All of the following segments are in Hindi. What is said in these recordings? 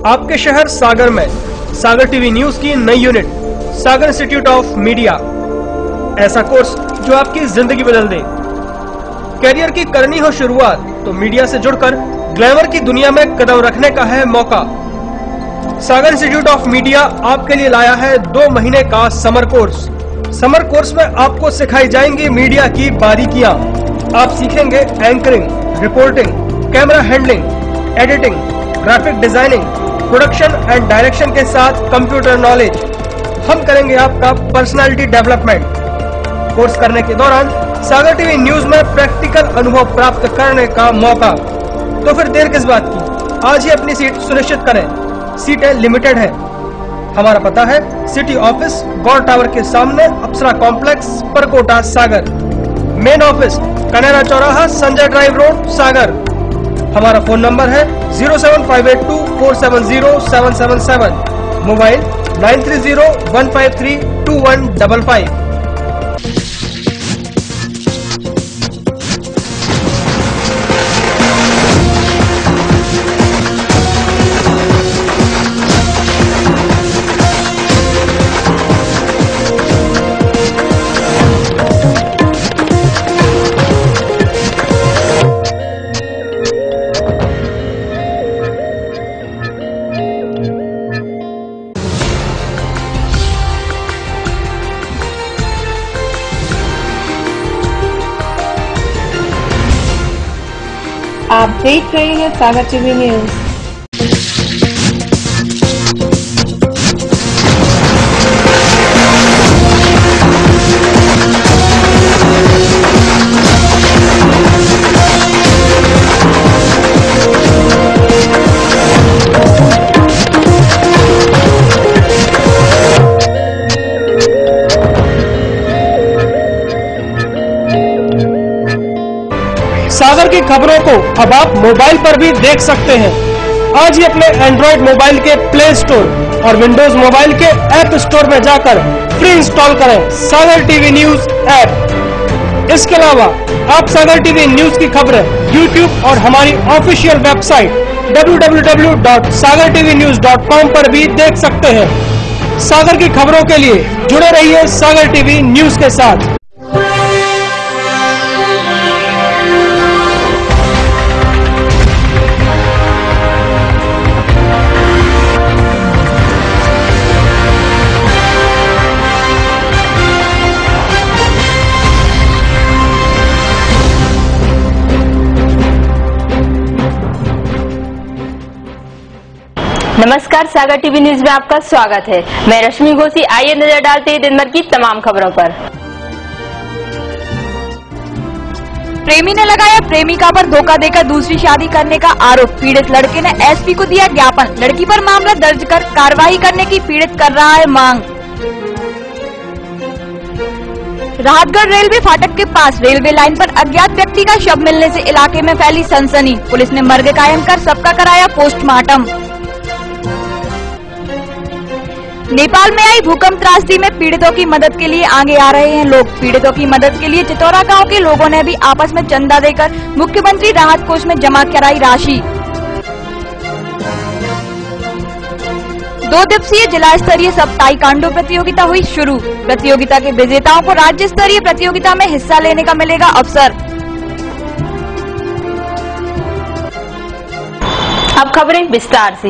आपके शहर सागर में सागर टीवी न्यूज की नई unit Sagar institute of media. ऐसा कोर्स जो आपकी जिंदगी बदल दे। कैरियर की करनी हो शुरुआत तो मीडिया से जुड़कर ग्लैमर की दुनिया में कदम रखने का है मौका। सागर इंस्टीट्यूट ऑफ मीडिया आपके लिए लाया है 2 महीने का समर कोर्स। समर कोर्स में आपको सिखाई जाएंगी मीडिया की बारीकियां। आप सीखेंगे anchoring, reporting, camera handling, editing, graphic designing, production and direction के साथ कंप्यूटर नॉलेज। हम करेंगे आपका पर्सनालिटी डेवलपमेंट। कोर्स करने के दौरान सागर टीवी न्यूज में प्रैक्टिकल अनुभव प्राप्त करने का मौका। तो फिर देर किस बात की, आज ही अपनी सीट सुनिश्चित करें। सीटें लिमिटेड है। हमारा पता है सिटी ऑफिस गौर टावर के सामने, अप्सरा कॉम्प्लेक्स, परकोटा, सागर। मेन ऑफिस कनेरा चौराहा, संजय ड्राइव रोड, सागर। हमारा फोन नंबर है 07582470777, मोबाइल 9301532155। आप देख रहे हैं सागर टीवी न्यूज। सागर की खबरों को अब आप मोबाइल पर भी देख सकते हैं। आज ही अपने एंड्रॉइड मोबाइल के प्ले स्टोर और विंडोज मोबाइल के ऐप स्टोर में जाकर फ्री इंस्टॉल करें सागर टीवी न्यूज ऐप। इसके अलावा आप सागर टीवी न्यूज की खबरें यूट्यूब और हमारी ऑफिशियल वेबसाइट www.sagartvnews.com पर भी देख सकते हैं। सागर की खबरों के लिए जुड़े रहिए सागर टीवी न्यूज के साथ। नमस्कार, सागर टीवी न्यूज में आपका स्वागत है। मैं रश्मि घोसी। आइए नजर डालते हैं दिन भर की तमाम खबरों पर। प्रेमी ने लगाया प्रेमिका पर धोखा देकर दूसरी शादी करने का आरोप। पीड़ित लड़के ने एसपी को दिया ज्ञापन। लड़की पर मामला दर्ज कर कार्रवाई करने की पीड़ित कर रहा है मांग। राहतगढ़ रेलवे फाटक के पास रेलवे लाइन पर अज्ञात व्यक्ति का शव मिलने से इलाके में फैली सनसनी। पुलिस ने मर्ग कायम कर सबका कराया पोस्टमार्टम। नेपाल में आई भूकंप त्रासदी में पीड़ितों की मदद के लिए आगे आ रहे हैं लोग। पीड़ितों की मदद के लिए चितौरा गांव के लोगों ने भी आपस में चंदा देकर मुख्यमंत्री राहत कोष में जमा कराई राशि। 2 दिवसीय जिला स्तरीय सब ताइक्वांडो प्रतियोगिता हुई शुरू। प्रतियोगिता के विजेताओं को राज्य स्तरीय प्रतियोगिता में हिस्सा लेने का मिलेगा अवसर। अब खबरें विस्तार से।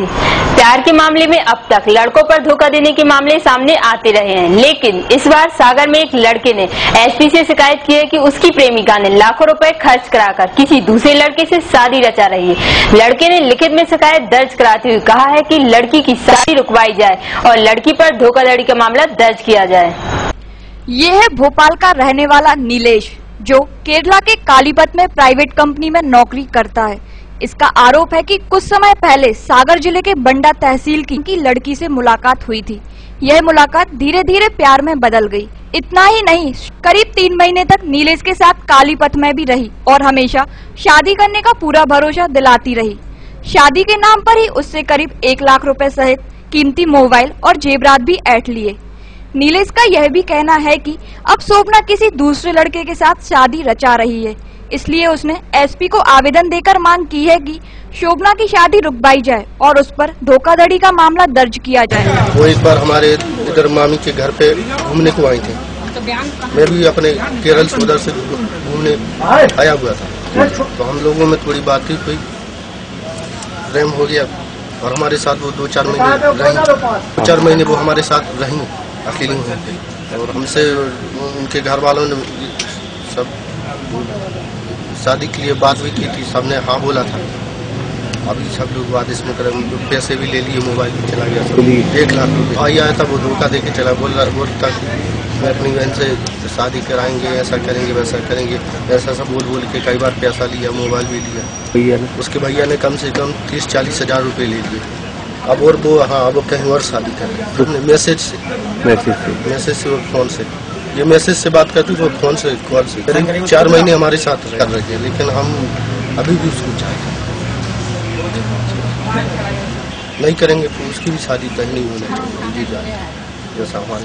प्यार के मामले में अब तक लड़कों पर धोखा देने के मामले सामने आते रहे हैं, लेकिन इस बार सागर में एक लड़के ने एसपी से शिकायत की है कि उसकी प्रेमिका ने लाखों रुपए खर्च कराकर किसी दूसरे लड़के से शादी रचा रही है। लड़के ने लिखित में शिकायत दर्ज कराते हुए कहा है कि लड़की की शादी रुकवाई जाए और लड़की पर धोखाधड़ी का मामला दर्ज किया जाए। ये है भोपाल का रहने वाला नीलेश, जो केरला के कालीपत में प्राइवेट कंपनी में नौकरी करता है। इसका आरोप है कि कुछ समय पहले सागर जिले के बंडा तहसील की लड़की से मुलाकात हुई थी। यह मुलाकात धीरे धीरे प्यार में बदल गई। इतना ही नहीं, करीब 3 महीने तक नीलेश के साथ कालीपत में भी रही और हमेशा शादी करने का पूरा भरोसा दिलाती रही। शादी के नाम पर ही उससे करीब 1 लाख रुपए सहित कीमती मोबाइल और जेवरात भी ऐंठ लिए। नीलेश का यह भी कहना है कि अब शोभना किसी दूसरे लड़के के साथ शादी रचा रही है। इसलिए उसने एसपी को आवेदन देकर मांग की है कि शोभना की शादी रुकवाई जाए और उस पर धोखाधड़ी का मामला दर्ज किया जाए। वो एक बार हमारे इधर मामी के घर पे घूमने को आई थी, मैं भी अपने केरल से उधर से घूमने आया हुआ था, तो हम लोगों में थोड़ी बातचीत हुई, प्रेम हो गया और हमारे साथ वो 2-4 महीने रही। 4 महीने वो हमारे साथ रही अकेली हुई और हमसे उनके घर वालों ने सब शादी के लिए बात भी की थी, सबने हाँ बोला था। अभी सब लोग बात इसमें कर पैसे भी ले लिए, मोबाइल भी चला गया, सब 1 लाख रुपये। भाई आया था वो धोखा दे के चला, बोलता मैं अपनी बहन से शादी कराएंगे, ऐसा करेंगे वैसा करेंगे, ऐसा सब बोल के कई बार पैसा लिया, मोबाइल भी लिया। उसके भैया ने कम से कम 30-40 हजार रुपये ले लिए। अब और वो वो कहीं और शादी कर मैसेज से और फोन से, ये मैसेज से बात करती थी, फोन से कॉल से। 4 महीने हमारे साथ कर रहे थे, लेकिन हम अभी भी उसको चाहते नहीं करेंगे, तो उसकी भी शादी कहीं नहीं होना चाहिए जैसा हमारे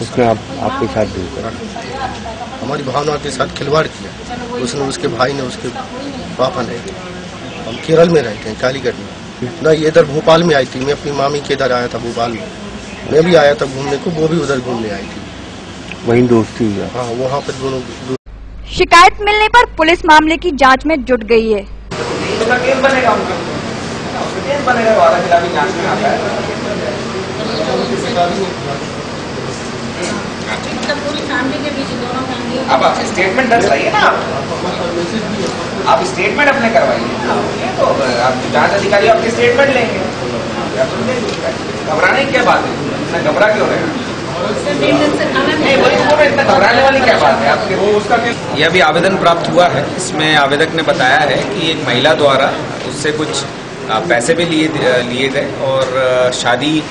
आपके साथ हमारी भावना के साथ खिलवाड़ किया उसने, उसके भाई ने, उसके पापा ने। हम केरल में रहते हैं, कालीगढ़ में। ना ये इधर भोपाल में आई थी, मैं अपनी मामी के इधर आया था भोपाल में, मैं भी आया था घूमने को, वो भी उधर घूमने आई थी, वहीं दोस्ती हुआ। हाँ, वहाँ पर दोनों। शिकायत मिलने पर पुलिस मामले की जांच में जुट गई है। पूरी फैमिली के बीच दोनों फैमिली। अब आप स्टेटमेंट दर्ज कराइए ना, आप स्टेटमेंट अपने करवाइए, तो आप जांच अधिकारी आपके स्टेटमेंट लेंगे। घबराने की क्या बात है, इतना घबरा क्यों रहे हैं? इतना घबराने वाली क्या बात है आपके? वो उसका यह भी आवेदन प्राप्त हुआ है, इसमें आवेदक ने बताया है कि एक महिला द्वारा उससे कुछ पैसे भी लिए गए और शादी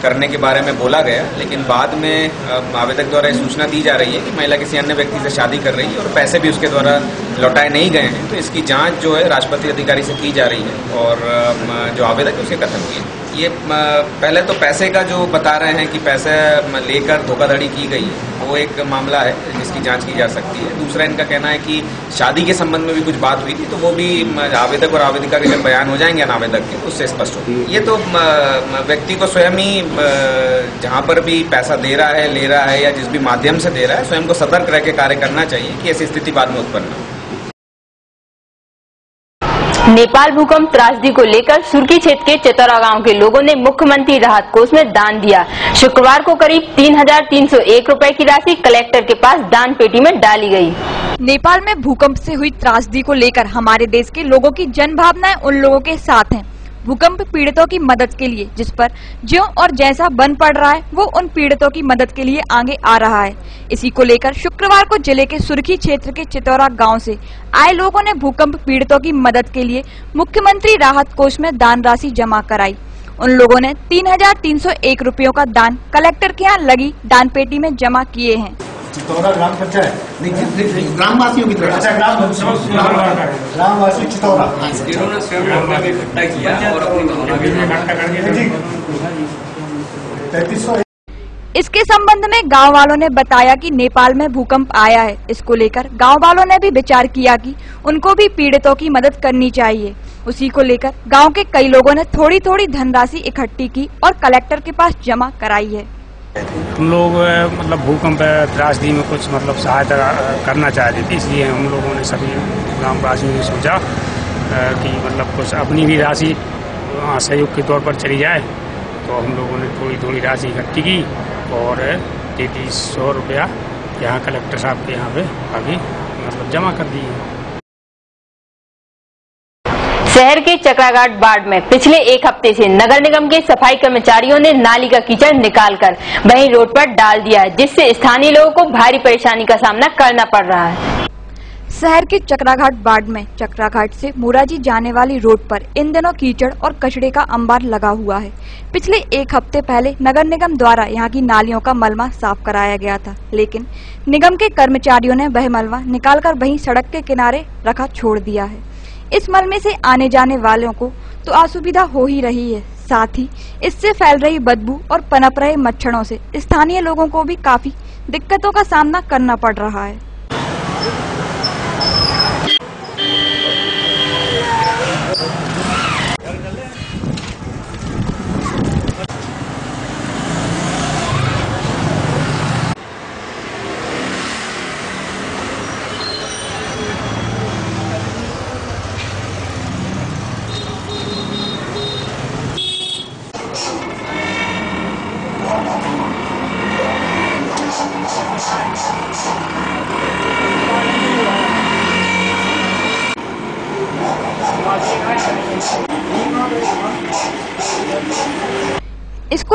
करने के बारे में बोला गया, लेकिन बाद में आवेदक द्वारा ये सूचना दी जा रही है कि महिला किसी अन्य व्यक्ति से शादी कर रही है और पैसे भी उसके द्वारा लौटाए नहीं गए हैं। तो इसकी जांच जो है राष्ट्रपति अधिकारी से की जा रही है और जो आवेदक है उसके कथन किए। ये पहले तो पैसे का जो बता रहे हैं कि पैसे लेकर धोखाधड़ी की गई है, वो एक मामला है जिसकी जांच की जा सकती है। दूसरा इनका कहना है कि शादी के संबंध में भी कुछ बात हुई थी, तो वो भी आवेदक और आवेदिका के जब बयान हो जाएंगे अनावेदक के, उससे स्पष्ट होगी। ये तो व्यक्ति को स्वयं ही जहाँ पर भी पैसा दे रहा है, ले रहा है या जिस भी माध्यम से दे रहा है, स्वयं को सतर्क रह के कार्य करना चाहिए कि ऐसी स्थिति बाद में उत्पन्न हो। नेपाल भूकंप त्रासदी को लेकर सुर्की क्षेत्र के चितौरा गांव के लोगों ने मुख्यमंत्री राहत कोष में दान दिया। शुक्रवार को करीब 3,301 रुपए की राशि कलेक्टर के पास दान पेटी में डाली गई। नेपाल में भूकंप से हुई त्रासदी को लेकर हमारे देश के लोगों की जन भावनाएं उन लोगों के साथ हैं। भूकंप पीड़ितों की मदद के लिए जिस पर ज्यों और जैसा बन पड़ रहा है, वो उन पीड़ितों की मदद के लिए आगे आ रहा है। इसी को लेकर शुक्रवार को जिले के सुर्खी क्षेत्र के चितौरा गांव से आए लोगों ने भूकंप पीड़ितों की मदद के लिए मुख्यमंत्री राहत कोष में दान राशि जमा कराई। उन लोगों ने 3,301 रुपयों का दान कलेक्टर के यहाँ लगी दान पेटी में जमा किए हैं। चितौरा ग्राम पंचायत नहीं, ग्रामवासियों की तरफ से ग्रामवासी चितौरा इन्होंने स्वयं इकट्ठा किया और अपनी भावना भी इकट्ठा करके 3300। इसके संबंध में गांव वालों ने बताया कि नेपाल में भूकंप आया है। इसको लेकर गांव वालों ने भी विचार किया कि उनको भी पीड़ितों की मदद करनी चाहिए। उसी को लेकर गांव के कई लोगों ने थोड़ी थोड़ी धनराशि इकट्ठी की और कलेक्टर के पास जमा कराई है। हम लोग मतलब भूकंप त्रासदी में कुछ मतलब सहायता करना चाहते थे, इसलिए हम लोगों ने सभी ग्रामवासियों ने सोचा कि मतलब कुछ अपनी भी राशि सहयोग के तौर पर चली जाए। तो हम लोगों ने थोड़ी थोड़ी राशि इकट्ठी की और 3,300 रुपया यहाँ कलेक्टर साहब के यहाँ पे आगे मतलब जमा कर दिए। शहर के चक्राघाट वार्ड में पिछले एक हफ्ते से नगर निगम के सफाई कर्मचारियों ने नाली का कीचड़ निकालकर वहीं रोड पर डाल दिया है, जिससे स्थानीय लोगों को भारी परेशानी का सामना करना पड़ रहा है। शहर के चक्राघाट वार्ड में चक्राघाट से मोराजी जाने वाली रोड पर इन दिनों कीचड़ और कचड़े का अंबार लगा हुआ है। पिछले एक हफ्ते पहले नगर निगम द्वारा यहाँ की नालियों का मलबा साफ कराया गया था, लेकिन निगम के कर्मचारियों ने वह मलबा निकालकर वहीं सड़क के किनारे रखा छोड़ दिया है। इस मलबे से आने जाने वालों को तो असुविधा हो ही रही है, साथ ही इससे फैल रही बदबू और पनप रहे मच्छरों से स्थानीय लोगों को भी काफी दिक्कतों का सामना करना पड़ रहा है।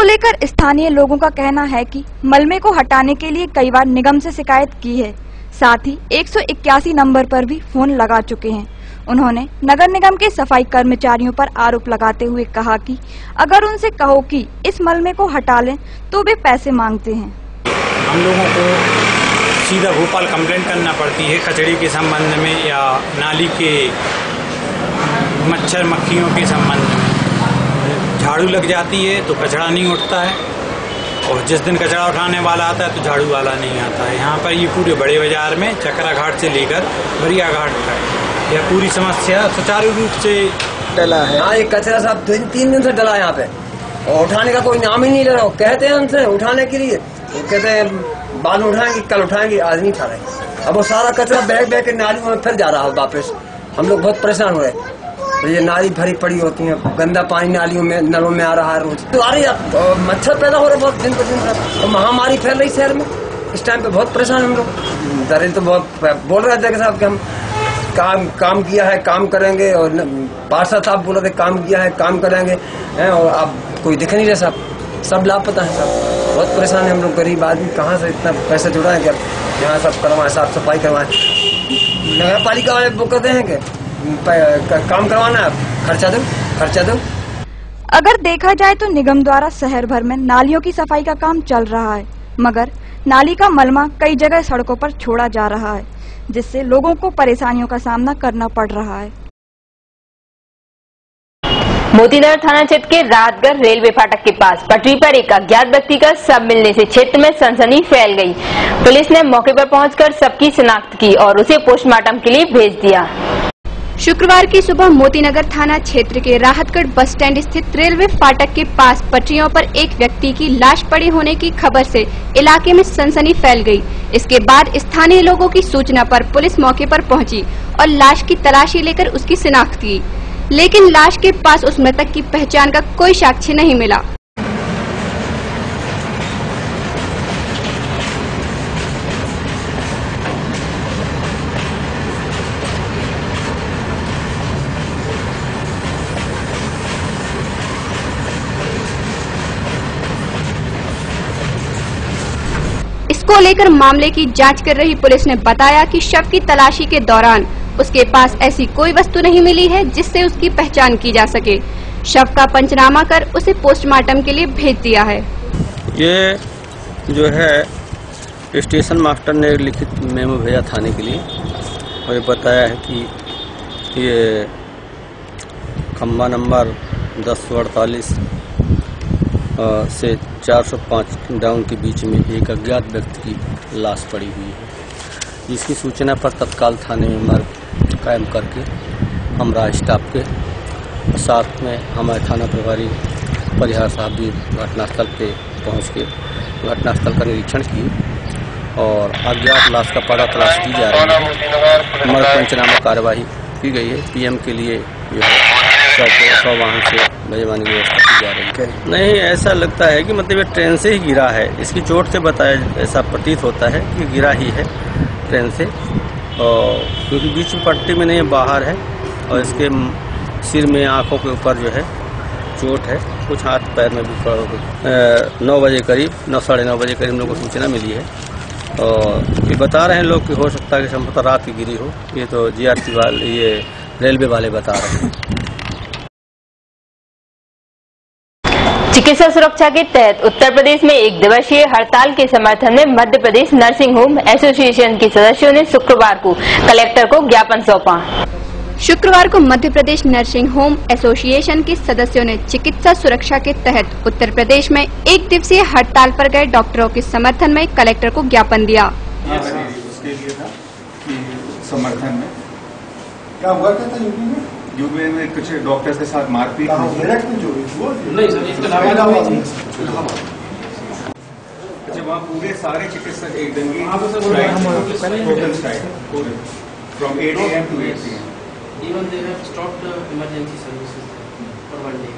लेकर स्थानीय लोगों का कहना है कि मलबे को हटाने के लिए कई बार निगम से शिकायत की है, साथ ही 181 नंबर पर भी फोन लगा चुके हैं। उन्होंने नगर निगम के सफाई कर्मचारियों पर आरोप लगाते हुए कहा कि अगर उनसे कहो कि इस मलबे को हटा लें तो वे पैसे मांगते हैं। हम लोगों को सीधा भोपाल कंप्लेंट करना पड़ती है कचरे के संबंध में या नाली के मच्छर मक्खियों के संबंध में। झाड़ू लग जाती है तो कचरा नहीं उठता है, और जिस दिन कचरा उठाने वाला आता है तो झाड़ू वाला नहीं आता है। यहाँ पर ये पूरे बड़े बाजार में चकरा घाट से लेकर बरिया घाट तक यह पूरी समस्या सुचारू रूप से डला है। हाँ, ये कचरा सब 3 दिन से डला है यहाँ पे, और उठाने का कोई नाम ही नहीं ले रहा। कहते हैं हमसे उठाने के लिए, वो कहते हैं बाद में उठाएंगे, कल उठाएंगे, आज नहीं उठा रहे। अब वो सारा कचरा बैग बैग के नालियों में फिर जा रहा है वापस। हम लोग बहुत परेशान हो रहे। तो ये नाली भरी पड़ी होती है, गंदा पानी नालियों में नलों में आ रहा है रोज। तो आ रही मच्छर पैदा हो रहे बहुत दिन पर दिन, और महामारी फैल रही शहर में। इस टाइम पे बहुत परेशान हम लोग। दरिल तो बहुत बोल रहे थे साहब कि हम काम किया है, काम करेंगे, और पार्षद साहब बोल रहे थे काम किया है, काम करेंगे, और अब कोई दिख नहीं रहा साहब। सब लापता है साहब। बहुत परेशान है हम लोग, गरीब आदमी, कहाँ से इतना पैसे जुटाएं कि यहाँ सब करवाएं, साफ सफाई करवाएं। नगर पालिका वाले वो कहते हैं कि काम करवाना है, खर्चा दो। अगर देखा जाए तो निगम द्वारा शहर भर में नालियों की सफाई का काम चल रहा है, मगर नाली का मलबा कई जगह सड़कों पर छोड़ा जा रहा है, जिससे लोगों को परेशानियों का सामना करना पड़ रहा है। मोतीनगर थाना क्षेत्र के राहतगढ़ रेलवे फाटक के पास पटरी पर एक अज्ञात व्यक्ति का शव मिलने से क्षेत्र में सनसनी फैल गई। पुलिस ने मौके पर पहुंचकर शव की शिनाख्त की और उसे पोस्टमार्टम के लिए भेज दिया। शुक्रवार की सुबह मोतीनगर थाना क्षेत्र के राहतगढ़ बस स्टैंड स्थित रेलवे फाटक के पास पटरियों पर एक व्यक्ति की लाश पड़ी होने की खबर से इलाके में सनसनी फैल गई। इसके बाद स्थानीय लोगों की सूचना पर पुलिस मौके पर पहुंची और लाश की तलाशी लेकर उसकी शिनाख्त की, लेकिन लाश के पास उस मृतक की पहचान का कोई साक्ष्य नहीं मिला। इसको लेकर मामले की जांच कर रही पुलिस ने बताया कि शव की तलाशी के दौरान उसके पास ऐसी कोई वस्तु नहीं मिली है जिससे उसकी पहचान की जा सके। शव का पंचनामा कर उसे पोस्टमार्टम के लिए भेज दिया है। ये जो है स्टेशन मास्टर ने लिखित मेमो भेजा थाने के लिए, और ये बताया है कि ये खंबा नंबर 1048 से 405 डाउन के बीच में एक अज्ञात व्यक्ति की लाश पड़ी हुई है, जिसकी सूचना पर तत्काल थाने में मर्ग कायम करके हमरा स्टाफ के साथ में हमारे थाना प्रभारी परिहार साहब भी घटनास्थल पे पहुंच के घटनास्थल का निरीक्षण किए और अज्ञात लाश का पता तलाश की जा रही है। मर्ग पंचनामा कार्यवाही की गई है। पीएम के लिए जो है 100 वाहन से मेजबानी व्यवस्था की जा रही है। नहीं, ऐसा लगता है कि मतलब ये ट्रेन से ही गिरा है। इसकी चोट से बताया, ऐसा प्रतीत होता है कि गिरा ही है ट्रेन से, और क्योंकि बीच में पट्टी में नहीं, बाहर है, और इसके सिर में आंखों के ऊपर जो है चोट है, कुछ हाथ पैर में भी। 9 बजे करीब 9 साढ़े 9 बजे करीब लोगों को सूचना मिली है, और ये बता रहे हैं लोग कि हो सकता है कि संभवतः रात की गिरी हो। ये तो जीआरपी वाले, ये रेलवे वाले बता रहे हैं। चिकित्सा सुरक्षा के तहत उत्तर प्रदेश में 1 दिवसीय हड़ताल के समर्थन में Madhya Pradesh nursing home association के सदस्यों ने शुक्रवार को कलेक्टर को ज्ञापन सौंपा। शुक्रवार को Madhya Pradesh nursing home association के सदस्यों ने चिकित्सा सुरक्षा के तहत उत्तर प्रदेश में 1 दिवसीय हड़ताल पर गए डॉक्टरों के समर्थन में कलेक्टर को ज्ञापन दिया। उसके लिए था कि समर्थन में क्या हुआ था यूपी में कुछ डॉक्टर्स के साथ मारपीट नहीं सर, जब वहाँ पूरे सारे चिकित्सक एक दंगी from 8 AM to 8 PM. Even they have stopped emergency services for 1 day.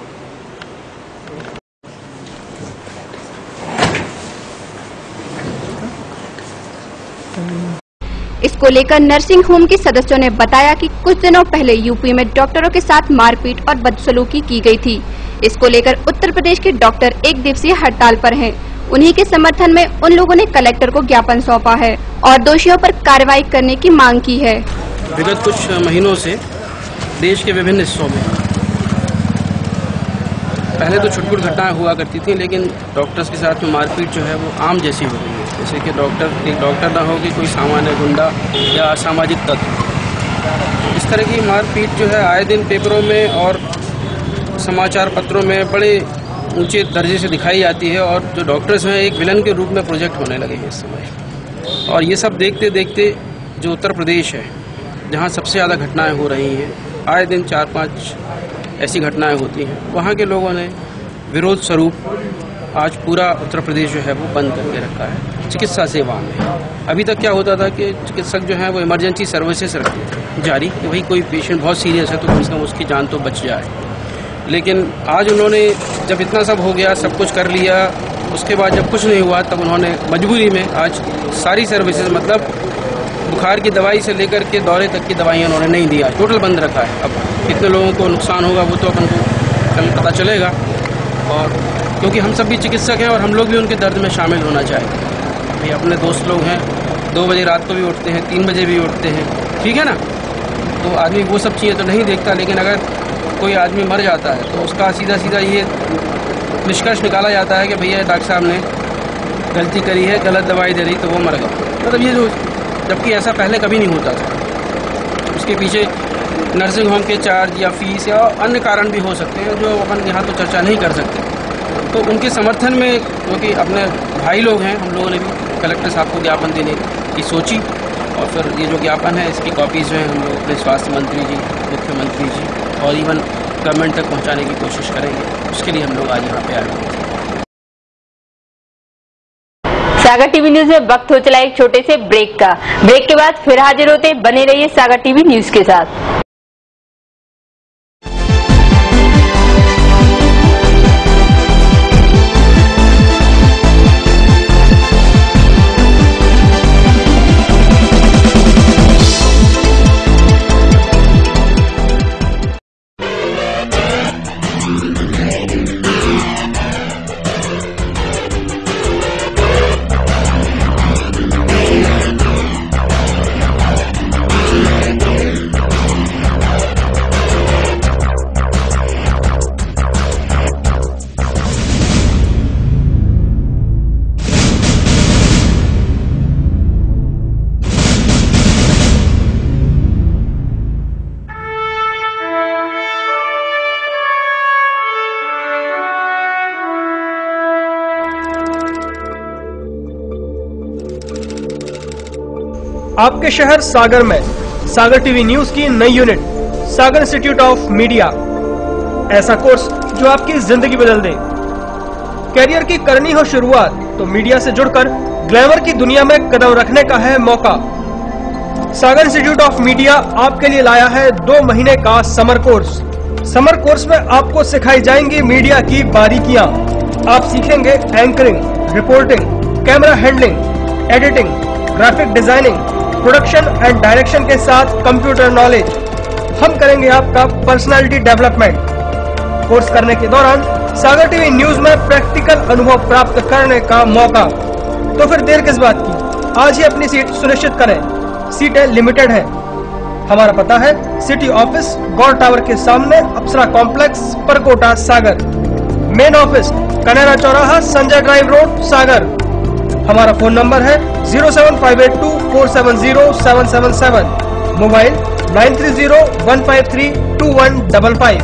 इसको लेकर नर्सिंग होम के सदस्यों ने बताया कि कुछ दिनों पहले यूपी में डॉक्टरों के साथ मारपीट और बदसलूकी की गई थी। इसको लेकर उत्तर प्रदेश के डॉक्टर 1 दिवसीय हड़ताल पर हैं। उन्हीं के समर्थन में उन लोगों ने कलेक्टर को ज्ञापन सौंपा है और दोषियों पर कार्रवाई करने की मांग की है। विगत कुछ महीनों से देश के विभिन्न हिस्सों में पहले तो छुटपुट घटनाएं हुआ करती थी, लेकिन डॉक्टर्स के साथ में मारपीट जो है वो आम जैसी हो गई है। जैसे कि एक डॉक्टर ना हो कि कोई सामान्य गुंडा या असामाजिक तत्व। इस तरह की मारपीट जो है आए दिन पेपरों में और समाचार पत्रों में बड़े ऊंचे दर्जे से दिखाई जाती है और जो डॉक्टर्स हैं एक विलन के रूप में प्रोजेक्ट होने लगे हैं इस समय। और ये सब देखते देखते जो उत्तर प्रदेश है जहाँ सबसे ज़्यादा घटनाएं हो रही हैं, आए दिन 4-5 ऐसी घटनाएं होती हैं, वहाँ के लोगों ने विरोध स्वरूप आज पूरा उत्तर प्रदेश जो है वो बंद करके रखा है चिकित्सा सेवा में। अभी तक क्या होता था कि चिकित्सक जो है वो इमरजेंसी सर्विसेज रखते थे जारी कि भाई कोई पेशेंट बहुत सीरियस है तो कम से कम उसकी जान तो बच जाए। लेकिन आज उन्होंने जब इतना सब हो गया, सब कुछ कर लिया, उसके बाद जब कुछ नहीं हुआ तब उन्होंने मजबूरी में आज सारी सर्विसेज मतलब बुखार की दवाई से लेकर के दौरे तक की दवाइयाँ उन्होंने नहीं दिया, टोटल बंद रखा है। अब कितने लोगों को नुकसान होगा वो तो अपन को कल पता चलेगा, और क्योंकि हम सब भी चिकित्सक हैं और हम लोग भी उनके दर्द में शामिल होना चाहिए। अभी अपने दोस्त लोग हैं 2 बजे रात को भी उठते हैं, 3 बजे भी उठते हैं, ठीक है ना। तो आदमी वो सब चीज़ें तो नहीं देखता, लेकिन अगर कोई आदमी मर जाता है तो उसका सीधा सीधा ये निष्कर्ष निकाला जाता है कि भैया डॉक्टर साहब ने गलती करी है, गलत दवाई दे रही तो वो मर गया। मतलब ये जो, जबकि ऐसा पहले कभी नहीं होता था। उसके पीछे नर्सिंग होम के चार्ज या फीस या अन्य कारण भी हो सकते हैं जो अपन यहाँ तो चर्चा नहीं कर सकते। तो उनके समर्थन में क्योंकि अपने भाई लोग हैं, हम लोगों ने भी कलेक्टर साहब को ज्ञापन देने की सोची और फिर ये जो ज्ञापन है इसकी कॉपीज़ जो हैं हम लोग अपने स्वास्थ्य मंत्री जी, मुख्यमंत्री जी और इवन गवर्नमेंट तक पहुँचाने की कोशिश करेंगे। उसके लिए हम लोग आज यहाँ पे आए हुए थे। सागर टीवी न्यूज में वक्त हो चला एक छोटे से ब्रेक का। ब्रेक के बाद फिर हाजिर होते, बने रहिए सागर टीवी न्यूज के साथ। आपके शहर सागर में सागर टीवी न्यूज की नई unit Sagar institute of media, ऐसा कोर्स जो आपकी जिंदगी बदल दे। कैरियर की करनी हो शुरुआत तो मीडिया से जुड़कर ग्लैमर की दुनिया में कदम रखने का है मौका। सागर इंस्टीट्यूट ऑफ मीडिया आपके लिए लाया है 2 महीने का समर कोर्स। समर कोर्स में आपको सिखाई जाएंगी मीडिया की बारीकियां। आप सीखेंगे anchoring, reporting, camera handling, editing, graphic designing, production and direction के साथ कंप्यूटर नॉलेज। हम करेंगे आपका पर्सनालिटी डेवलपमेंट। कोर्स करने के दौरान सागर टीवी न्यूज में प्रैक्टिकल अनुभव प्राप्त करने का मौका। तो फिर देर किस बात की, आज ही अपनी सीट सुनिश्चित करें। सीटें लिमिटेड है। हमारा पता है सिटी ऑफिस गौर टावर के सामने, अप्सरा कॉम्प्लेक्स, परकोटा, सागर। मेन ऑफिस कनेरा चौराहा, संजय ड्राइव रोड, सागर। हमारा फोन नंबर है 07582470777, मोबाइल 9301532155।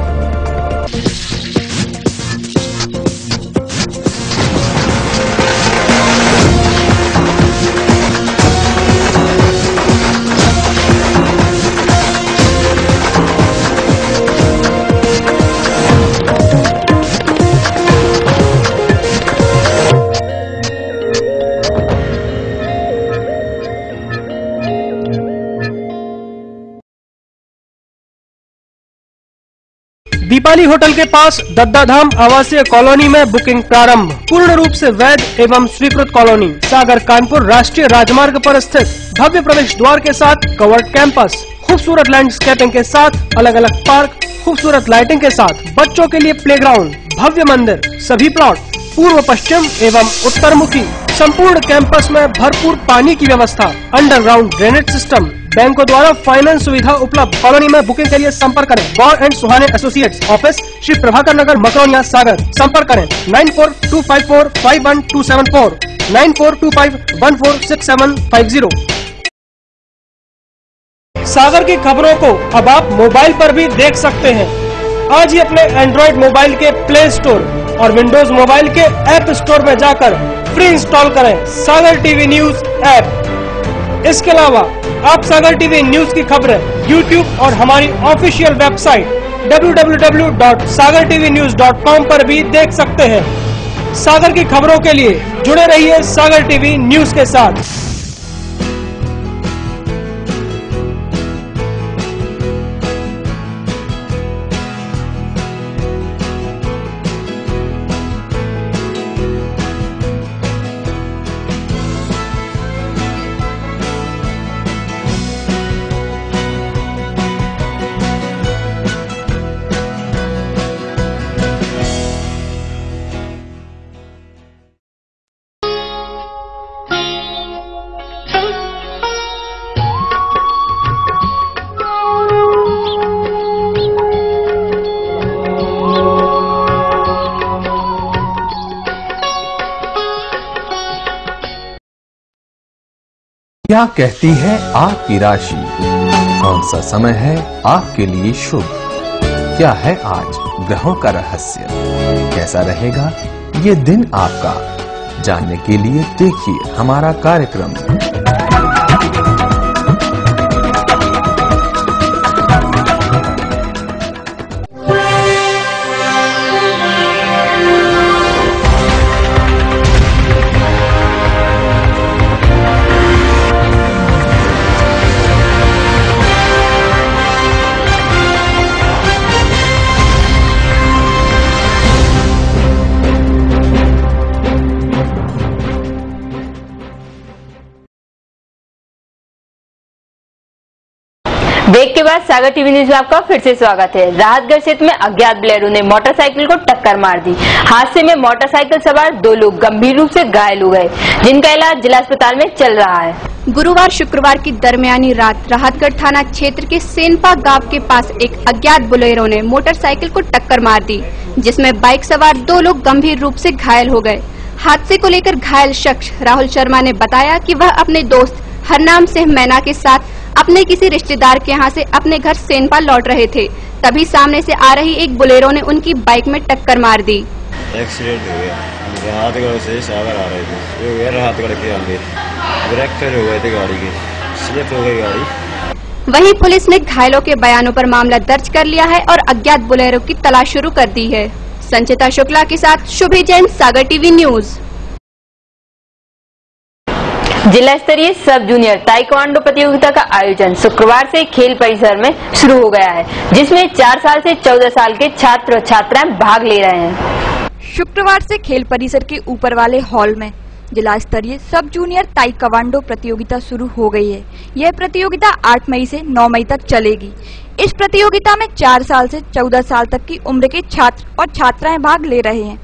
दीपाली होटल के पास दद्दाधाम आवासीय कॉलोनी में बुकिंग प्रारंभ। पूर्ण रूप से वैध एवं स्वीकृत कॉलोनी, सागर कानपुर राष्ट्रीय राजमार्ग पर स्थित, भव्य प्रवेश द्वार के साथ कवर्ड कैंपस, खूबसूरत लैंडस्केपिंग के साथ अलग अलग पार्क, खूबसूरत लाइटिंग के साथ बच्चों के लिए प्लेग्राउंड, भव्य मंदिर, सभी प्लॉट पूर्व पश्चिम एवं उत्तर मुखी, संपूर्ण कैंपस में भरपूर पानी की व्यवस्था, अंडरग्राउंड ड्रेनेज सिस्टम, बैंकों द्वारा फाइनेंस सुविधा उपलब्ध। कॉलोनी में बुकिंग के लिए संपर्क करें Gaur and Suhane associates, office Shri Prabhakar Nagar, Makronia, Sagar. संपर्क करें 9425451274, 9425146750। सागर की खबरों को अब आप मोबाइल पर भी देख सकते हैं। आज ही अपने एंड्रॉइड मोबाइल के प्ले स्टोर और विंडोज मोबाइल के ऐप स्टोर में जाकर फ्री इंस्टॉल करें सागर टीवी न्यूज ऐप। इसके अलावा आप सागर टीवी न्यूज की खबरें YouTube और हमारी ऑफिशियल वेबसाइट www.sagartvnews.com पर भी देख सकते हैं। सागर की खबरों के लिए जुड़े रहिए सागर टीवी न्यूज के साथ। क्या कहती है आपकी राशि? कौन सा समय है आपके लिए शुभ? क्या है आज ग्रहों का रहस्य? कैसा रहेगा ये दिन आपका? जानने के लिए देखिए हमारा कार्यक्रम। ब्रेक के बाद सागर टीवी न्यूज में आपका फिर से स्वागत है। राहतगढ़ क्षेत्र में अज्ञात बोलेरो ने मोटरसाइकिल को टक्कर मार दी। हादसे में मोटरसाइकिल सवार 2 लोग गंभीर रूप से घायल हो गए, जिनका इलाज जिला अस्पताल में चल रहा है। गुरुवार शुक्रवार की दरमियानी रात राहतगढ़ थाना क्षेत्र के सेनपा गांव के पास एक अज्ञात बोलेरो ने मोटरसाइकिल को टक्कर मार दी, जिसमें बाइक सवार 2 लोग गंभीर रूप से घायल हो गए। हादसे को लेकर घायल शख्स राहुल शर्मा ने बताया कि वह अपने दोस्त हरनाम सिंह मैना के साथ अपने किसी रिश्तेदार के यहां से अपने घर सेनपा लौट रहे थे, तभी सामने से आ रही एक बोलेरो ने उनकी बाइक में टक्कर मार दी। एक्सीडेंट हो गया, राहतगढ़ से सागर आ रहे थे, ये राहतगढ़ के आगे ब्रेक फेल हो गए थे, गाड़ी के स्लिप हो गई गाड़ी। वहीं पुलिस ने घायलों के बयानों पर मामला दर्ज कर लिया है और अज्ञात बोलेरो की तलाश शुरू कर दी है। संचिता शुक्ला के साथ शुभी जैन, सागर टीवी न्यूज। जिला स्तरीय सब जूनियर ताइक्वांडो प्रतियोगिता का आयोजन शुक्रवार से खेल परिसर में शुरू हो गया है, जिसमें 4 साल से 14 साल के छात्र और छात्राएं भाग ले रहे हैं। शुक्रवार से खेल परिसर के ऊपर वाले हॉल में जिला स्तरीय सब जूनियर ताइक्वांडो प्रतियोगिता शुरू हो गई है। यह प्रतियोगिता 8 मई से 9 मई तक चलेगी। इस प्रतियोगिता में 4 साल से 14 साल तक की उम्र के छात्र और छात्राएं भाग ले रहे हैं।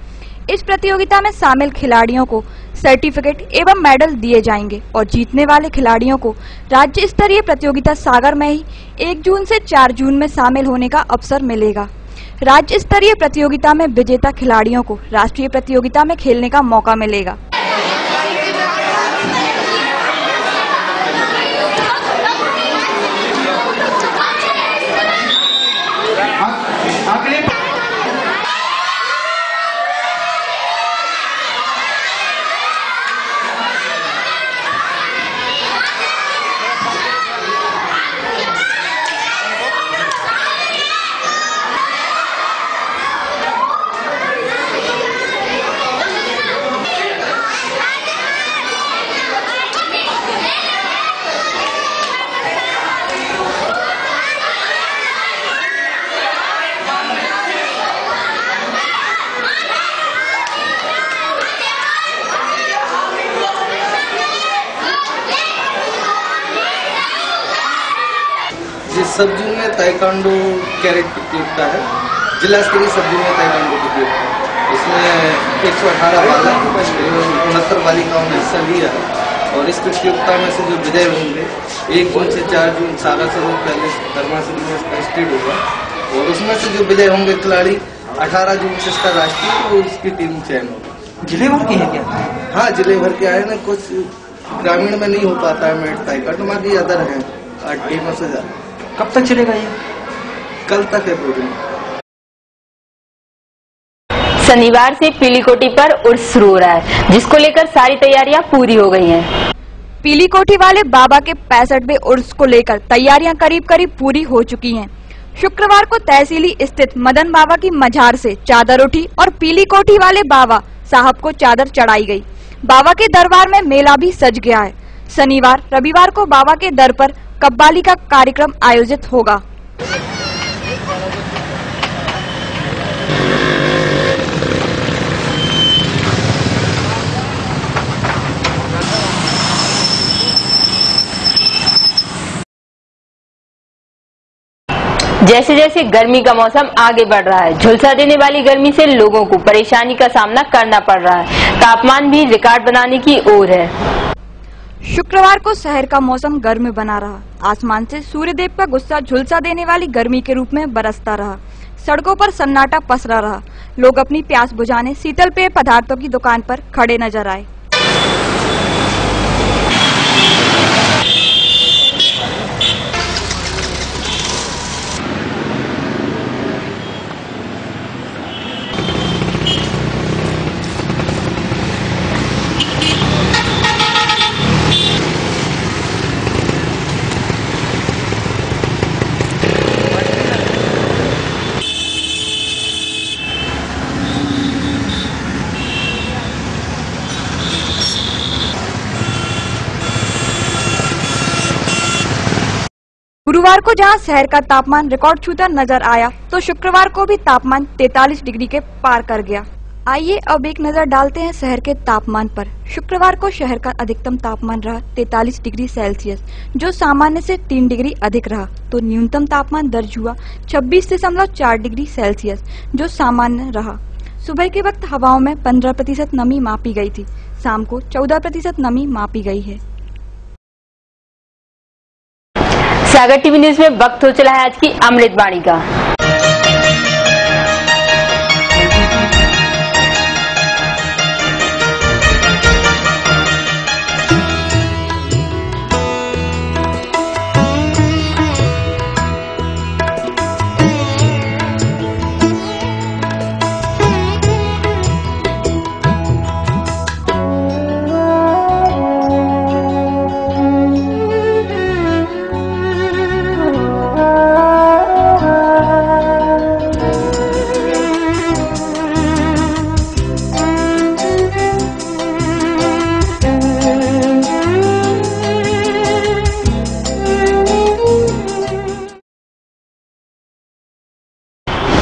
इस प्रतियोगिता में शामिल खिलाड़ियों को सर्टिफिकेट एवं मेडल दिए जाएंगे और जीतने वाले खिलाड़ियों को राज्य स्तरीय प्रतियोगिता सागर में ही 1 जून से 4 जून में शामिल होने का अवसर मिलेगा। राज्य स्तरीय प्रतियोगिता में विजेता खिलाड़ियों को राष्ट्रीय प्रतियोगिता में खेलने का मौका मिलेगा। सब जूनियर ताइक्वांडो कैरेट प्रतियोगिता है जिला स्तरीय सब जूनियर ताइक्वांडो प्रतियोगिता। इसमें 118 बालक 69 बालिकाओं ने हिस्सा लिया और इस प्रतियोगिता में से जो विजय होंगे 1 जून से 4 जून सागर से पहले धर्मा से स्टेट होगा और उसमें से जो विजय होंगे खिलाड़ी 18 जून से इसका राष्ट्रीय और उसकी टीम चयन होगा। जिले भर के है क्या? हाँ, जिले भर के आए ना, कुछ ग्रामीण में नहीं हो पाता है मेट ताइक्वांडो, बाकी अदर है 8 टीमों से ज्यादा। कब तक चलेगा ये? कल तक है प्रोग्राम। शनिवार से पीलीकोटी पर उर्स शुरू हो रहा है, जिसको लेकर सारी तैयारियां पूरी हो गई हैं। पीलीकोटी वाले बाबा के 65वें उर्स को लेकर तैयारियां करीब करीब पूरी हो चुकी हैं। शुक्रवार को तहसीली स्थित मदन बाबा की मजार से चादर उठी और पीलीकोटी वाले बाबा साहब को चादर चढ़ाई गई। बाबा के दरबार में मेला भी सज गया है। शनिवार रविवार को बाबा के दर पर कव्वाली का कार्यक्रम आयोजित होगा। जैसे जैसे गर्मी का मौसम आगे बढ़ रहा है, झुलसा देने वाली गर्मी से लोगों को परेशानी का सामना करना पड़ रहा है। तापमान भी रिकॉर्ड बनाने की ओर है। शुक्रवार को शहर का मौसम गर्म बना रहा। आसमान से सूर्यदेव का गुस्सा झुलसा देने वाली गर्मी के रूप में बरसता रहा। सड़कों पर सन्नाटा पसरा रहा। लोग अपनी प्यास बुझाने शीतल पेय पदार्थों की दुकान पर खड़े नजर आए। गुरुवार को जहां शहर का तापमान रिकॉर्ड छूता नजर आया, तो शुक्रवार को भी तापमान 43 डिग्री के पार कर गया। आइए अब एक नजर डालते हैं शहर के तापमान पर। शुक्रवार को शहर का अधिकतम तापमान रहा 43 डिग्री सेल्सियस, जो सामान्य से 3 डिग्री अधिक रहा। तो न्यूनतम तापमान दर्ज हुआ 26.4 डिग्री सेल्सियस, जो सामान्य रहा। सुबह के वक्त हवाओं में 15% नमी मापी गई थी। शाम को 14% नमी मापी गई है। सागर टीवी न्यूज में वक्त हो चला है आज की अमृतवाणी का।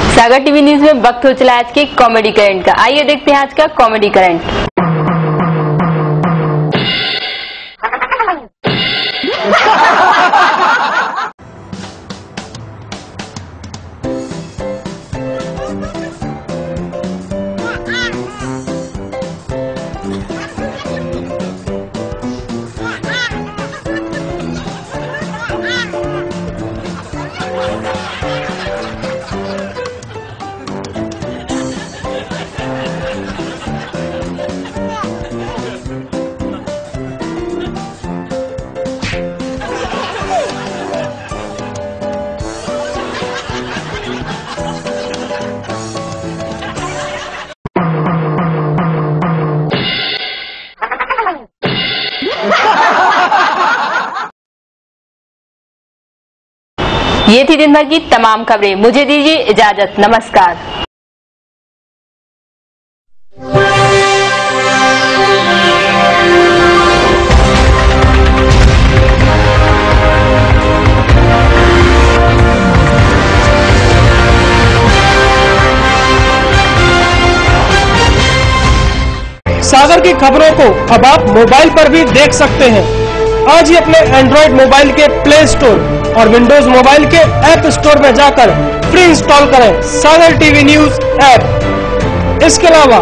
सागर टीवी न्यूज में वक्त हो चला आज के कॉमेडी करंट का। आइए देखते हैं आज का कॉमेडी करंट। ये थी दिन भर की तमाम खबरें। मुझे दीजिए इजाजत। नमस्कार। सागर की खबरों को अब आप मोबाइल पर भी देख सकते हैं। आज ही अपने एंड्रॉइड मोबाइल के प्ले स्टोर और विंडोज मोबाइल के ऐप स्टोर में जाकर फ्री इंस्टॉल करें सागर टीवी न्यूज ऐप। इसके अलावा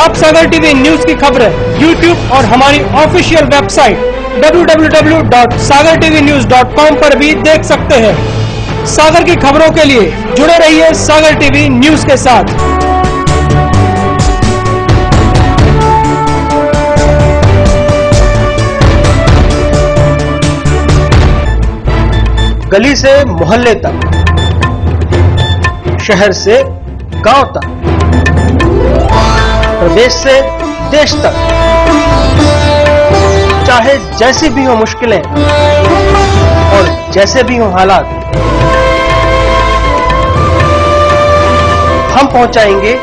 आप सागर टीवी न्यूज की खबरें YouTube और हमारी ऑफिशियल वेबसाइट www.sagartvnews.com पर भी देख सकते हैं। सागर की खबरों के लिए जुड़े रहिए सागर टीवी न्यूज के साथ। गली से मोहल्ले तक, शहर से गांव तक, प्रदेश से देश तक, चाहे जैसी भी हो मुश्किलें और जैसे भी हो हालात, हम पहुंचाएंगे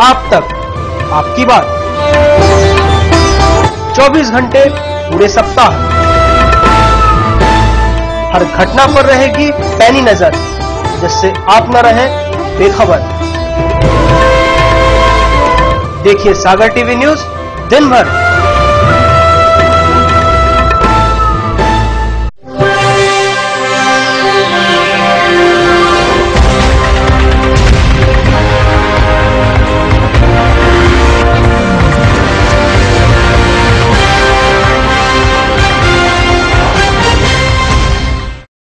आप तक आपकी बात। 24 घंटे पूरे सप्ताह, हर घटना पर रहेगी पैनी नजर, जिससे आप न रहें बेखबर। देखिए सागर टीवी न्यूज दिन भर